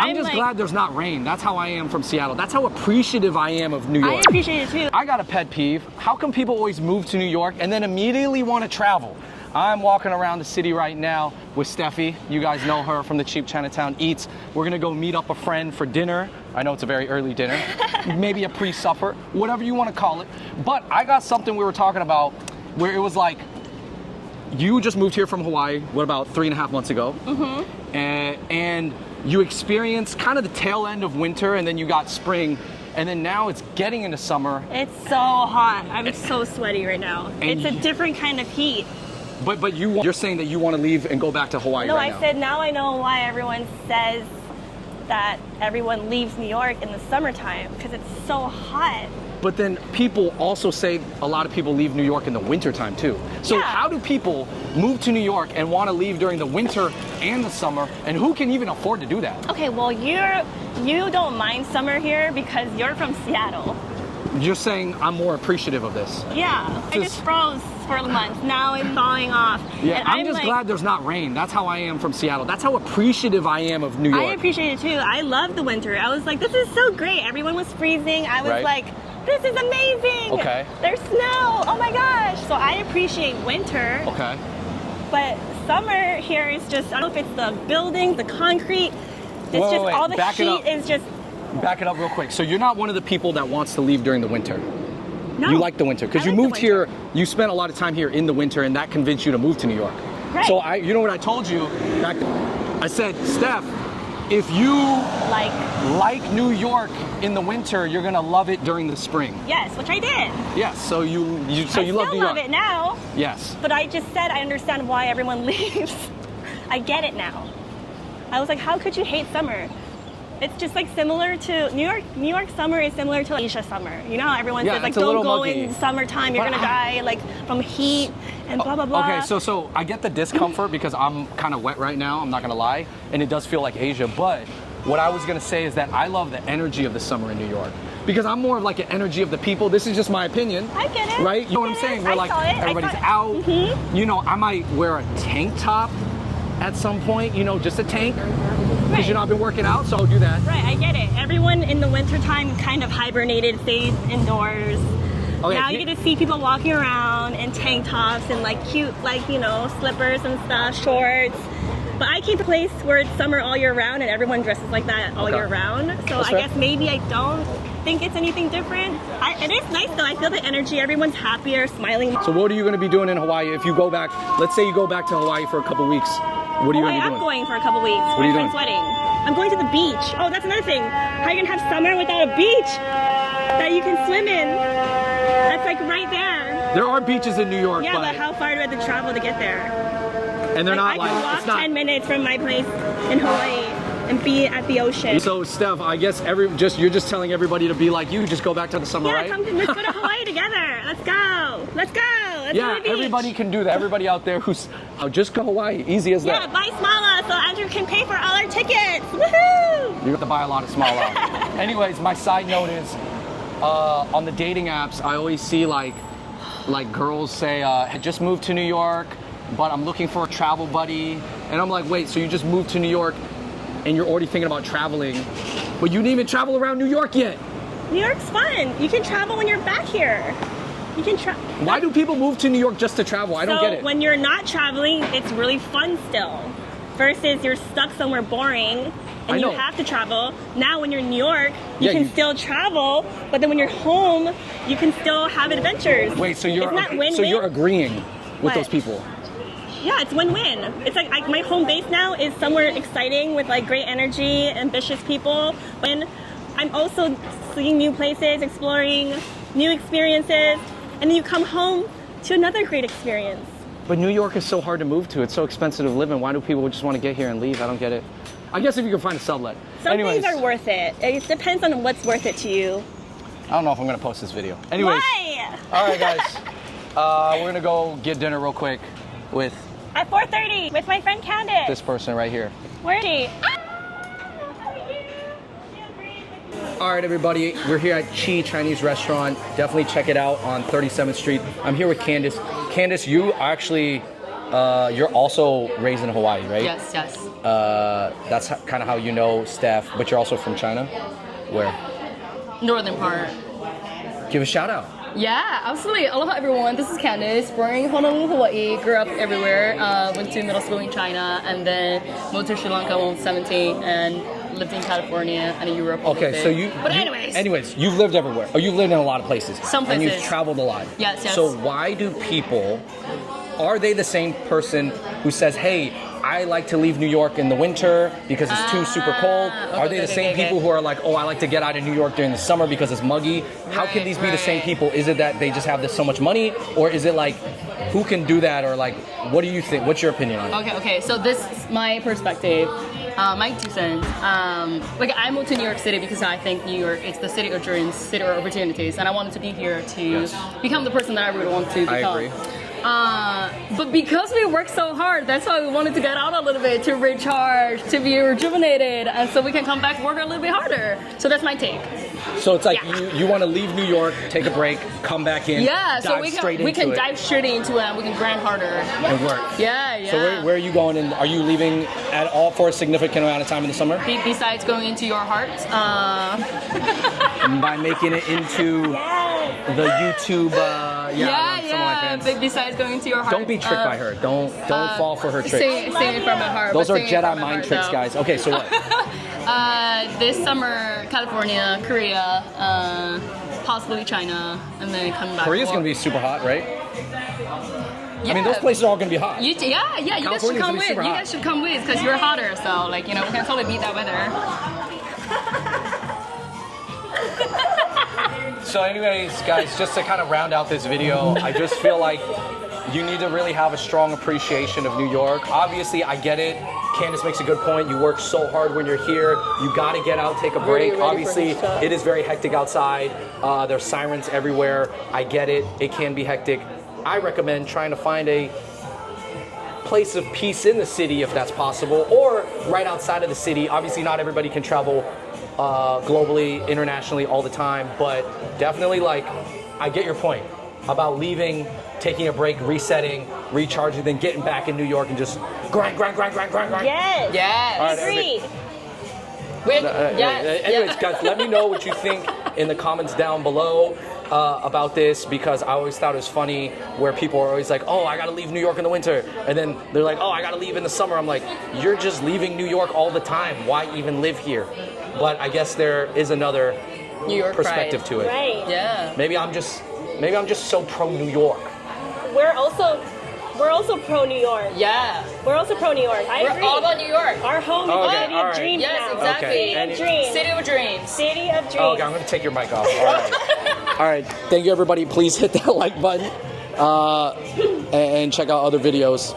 I'm just glad there's not rain. That's how I am from Seattle. That's how appreciative I am of New York. I appreciate it too. I got a pet peeve. How come people always move to New York and then immediately want to travel? I'm walking around the city right now with Steffi. You guys know her from the Cheap Chinatown Eats. We're gonna go meet up a friend for dinner. I know it's a very early dinner, maybe a pre-supper, whatever you want to call it. But I got something we were talking about where it was like, you just moved here from Hawaii, what, about 3.5 months ago? Mm-hmm. And you experienced kind of the tail end of winter, and then you got spring, and then now it's getting into summer. It's so hot. I'm so sweaty right now. It's a different kind of heat. But you're saying that you want to leave and go back to Hawaii right now. No, I said now I know why everyone says that everyone leaves New York in the summertime, because it's so hot. But then people also say a lot of people leave New York in the wintertime too. So how do people move to New York and want to leave during the winter and the summer, and who can even afford to do that? Okay, well you don't mind summer here because you're from Seattle. You're saying I'm more appreciative of this. Yeah, I just froze for a month. Now it's thawing off. Yeah, and I'm just glad there's not rain. That's how I am from Seattle. That's how appreciative I am of New York. I appreciate it too. I love the winter. I was like, this is so great. Everyone was freezing. I was like, this is amazing. Okay. There's snow. Oh my gosh. So I appreciate winter. Okay. But summer here is just, I don't know if it's the buildings, the concrete. It's all the heat is just. Back it up real quick. So you're not one of the people that wants to leave during the winter? No. You like the winter because you moved here, you spent a lot of time here in the winter, and that convinced you to move to New York. Right. So you know what I told you? I said, Steph, if you like New York in the winter, you're gonna love it during the spring. Yes, which I did. Yes, so you love New York. I still love it now. Yes. But I just said I understand why everyone leaves. I get it now. I was like, how could you hate summer? It's just like similar to New York. New York summer is similar to Asia summer. You know how everyone says like, don't go in summertime, you're gonna die like from heat and blah blah blah. Okay, so I get the discomfort because I'm kind of wet right now. I'm not gonna lie, and it does feel like Asia. But what I was gonna say is that I love the energy of the summer in New York because I'm more of like an energy of the people. This is just my opinion. I get it. Right? You know what I'm saying? We're like everybody's out. Mm-hmm. You know, I might wear a tank top at some point. You know, just a tank. Because I've been working out, so I'll do that. Right, I get it. Everyone in the wintertime kind of hibernated, stayed indoors. Okay, now you get to see people walking around in tank tops and like cute, like, you know, slippers and stuff, shorts. But I keep a place where it's summer all year round and everyone dresses like that all year round. So I guess maybe I don't think it's anything different. It is nice though. I feel the energy. Everyone's happier, smiling. So what are you going to be doing in Hawaii if you go back? Let's say you go back to Hawaii for a couple weeks. What are you going to be doing? I am going for a couple weeks. What are you doing? Wedding. I'm going to the beach. Oh, that's another thing. How are you going to have summer without a beach that you can swim in? That's like right there. There are beaches in New York. Yeah, but how far do I have to travel to get there? And they're not I can walk 10 minutes from my place in Hawaii and be at the ocean. So Steph, I guess you're just telling everybody to be like you, just go back to the summer, right? Yeah, let's go to Hawaii together. Let's go. Let's go. Let's go to the beach. Everybody can do that. Everybody out there who's just go Hawaii. Easy as that. Yeah, buy Smala so Andrew can pay for all our tickets. Woohoo! You have to buy a lot of Smala. Anyways, my side note is on the dating apps, I always see like girls say, I just moved to New York, but I'm looking for a travel buddy. And I'm like, wait, so you just moved to New York and you're already thinking about traveling, but you didn't even travel around New York yet. New York's fun. You can travel when you're back here. You can Why do people move to New York just to travel? I don't get it. When you're not traveling, it's really fun still. Versus you're stuck somewhere boring and you have to travel. Now when you're in New York, you can still travel, but then when you're home, you can still have adventures. Wait, so you're agreeing with those people? Yeah, it's win-win. It's like my home base now is somewhere exciting with like great energy, ambitious people. And I'm also seeing new places, exploring new experiences, and then you come home to another great experience. But New York is so hard to move to. It's so expensive to live in. Why do people just want to get here and leave? I don't get it. I guess if you can find a sublet. Some things are worth it. It depends on what's worth it to you. I don't know if I'm going to post this video. Anyways. Why? All right, guys. We're going to go get dinner real quick with... At 4:30 with my friend Candace. This person right here. Where is she? All right, everybody. We're here at Chi Chinese Restaurant. Definitely check it out on 37th Street. I'm here with Candace. Candace, you actually You're also raised in Hawaii, right? Yes, yes. That's kind of how you know Steph, but you're also from China? Where? Northern part. Give a shout out. Yeah, absolutely. Aloha everyone, this is Candice, born in Honolulu, Hawaii, grew up everywhere, went to middle school in China, and then moved to Sri Lanka when I was 17, and lived in California and in Europe. Okay, so anyways, you've lived everywhere. Oh, you've lived in a lot of places. Some places. And you've traveled a lot. Yes, yes. So why do people, are they the same person who says, hey, I like to leave New York in the winter because it's too super cold? Are they the same people who are like, oh, I like to get out of New York during the summer because it's muggy? How can these be the same people? Is it that they just have this so much money? Or is it like, who can do that? Or like, what do you think? What's your opinion on it? Okay, so this is my perspective. My 2 cents. Like I moved to New York City because I think New York is the city of dreams, city of opportunities, and I wanted to be here to become the person that I really want to become. I agree. But because we work so hard, that's why we wanted to get out a little bit to recharge, to be rejuvenated, and so we can come back and work a little bit harder. So that's my take. So it's like you want to leave New York, take a break, come back in, so we can dive straight into it, and we can grind harder and work. Yeah. So where are you going? And are you leaving at all for a significant amount of time in the summer? Besides going into your heart, by making it into the YouTube. Besides going to your heart. Don't be tricked by her. Don't fall for her tricks. Sing it from my heart. Those are Jedi mind tricks, guys. Okay, so what? This summer, California, Korea, possibly China, and then coming back. Korea's gonna be super hot, right? Yeah. I mean, those places are all gonna be hot. You guys should come with. You guys should come with because you're hotter. So like we can totally beat that weather. So anyways, guys, just to kind of round out this video, I just feel like you need to really have a strong appreciation of New York. Obviously, I get it. Candice makes a good point. You work so hard when you're here. You got to get out, take a break. Obviously, it is very hectic outside. There's sirens everywhere. I get it. It can be hectic. I recommend trying to find a place of peace in the city if that's possible, or right outside of the city. Obviously, not everybody can travel globally, internationally all the time, but definitely I get your point about leaving, taking a break, resetting, recharging, then getting back in New York and just grind. Yes. All right, agree. Anyways, guys, let me know what you think in the comments down below about this, because I always thought it was funny where people are always like, oh, I gotta leave New York in the winter, and then they're like, oh, I gotta leave in the summer. I'm like, you're just leaving New York all the time. Why even live here? But I guess there is another New York perspective to it. Right. Yeah. Maybe I'm just so pro New York. We're also pro New York. Yeah. We're also pro New York. I agree. We're all about New York. Our home is the city of dreams Yes, now. exactly. Okay. City of dreams. City of dreams. City of dreams. Okay, I'm gonna take your mic off. All right. All right. Thank you, everybody. Please hit that like button and check out other videos.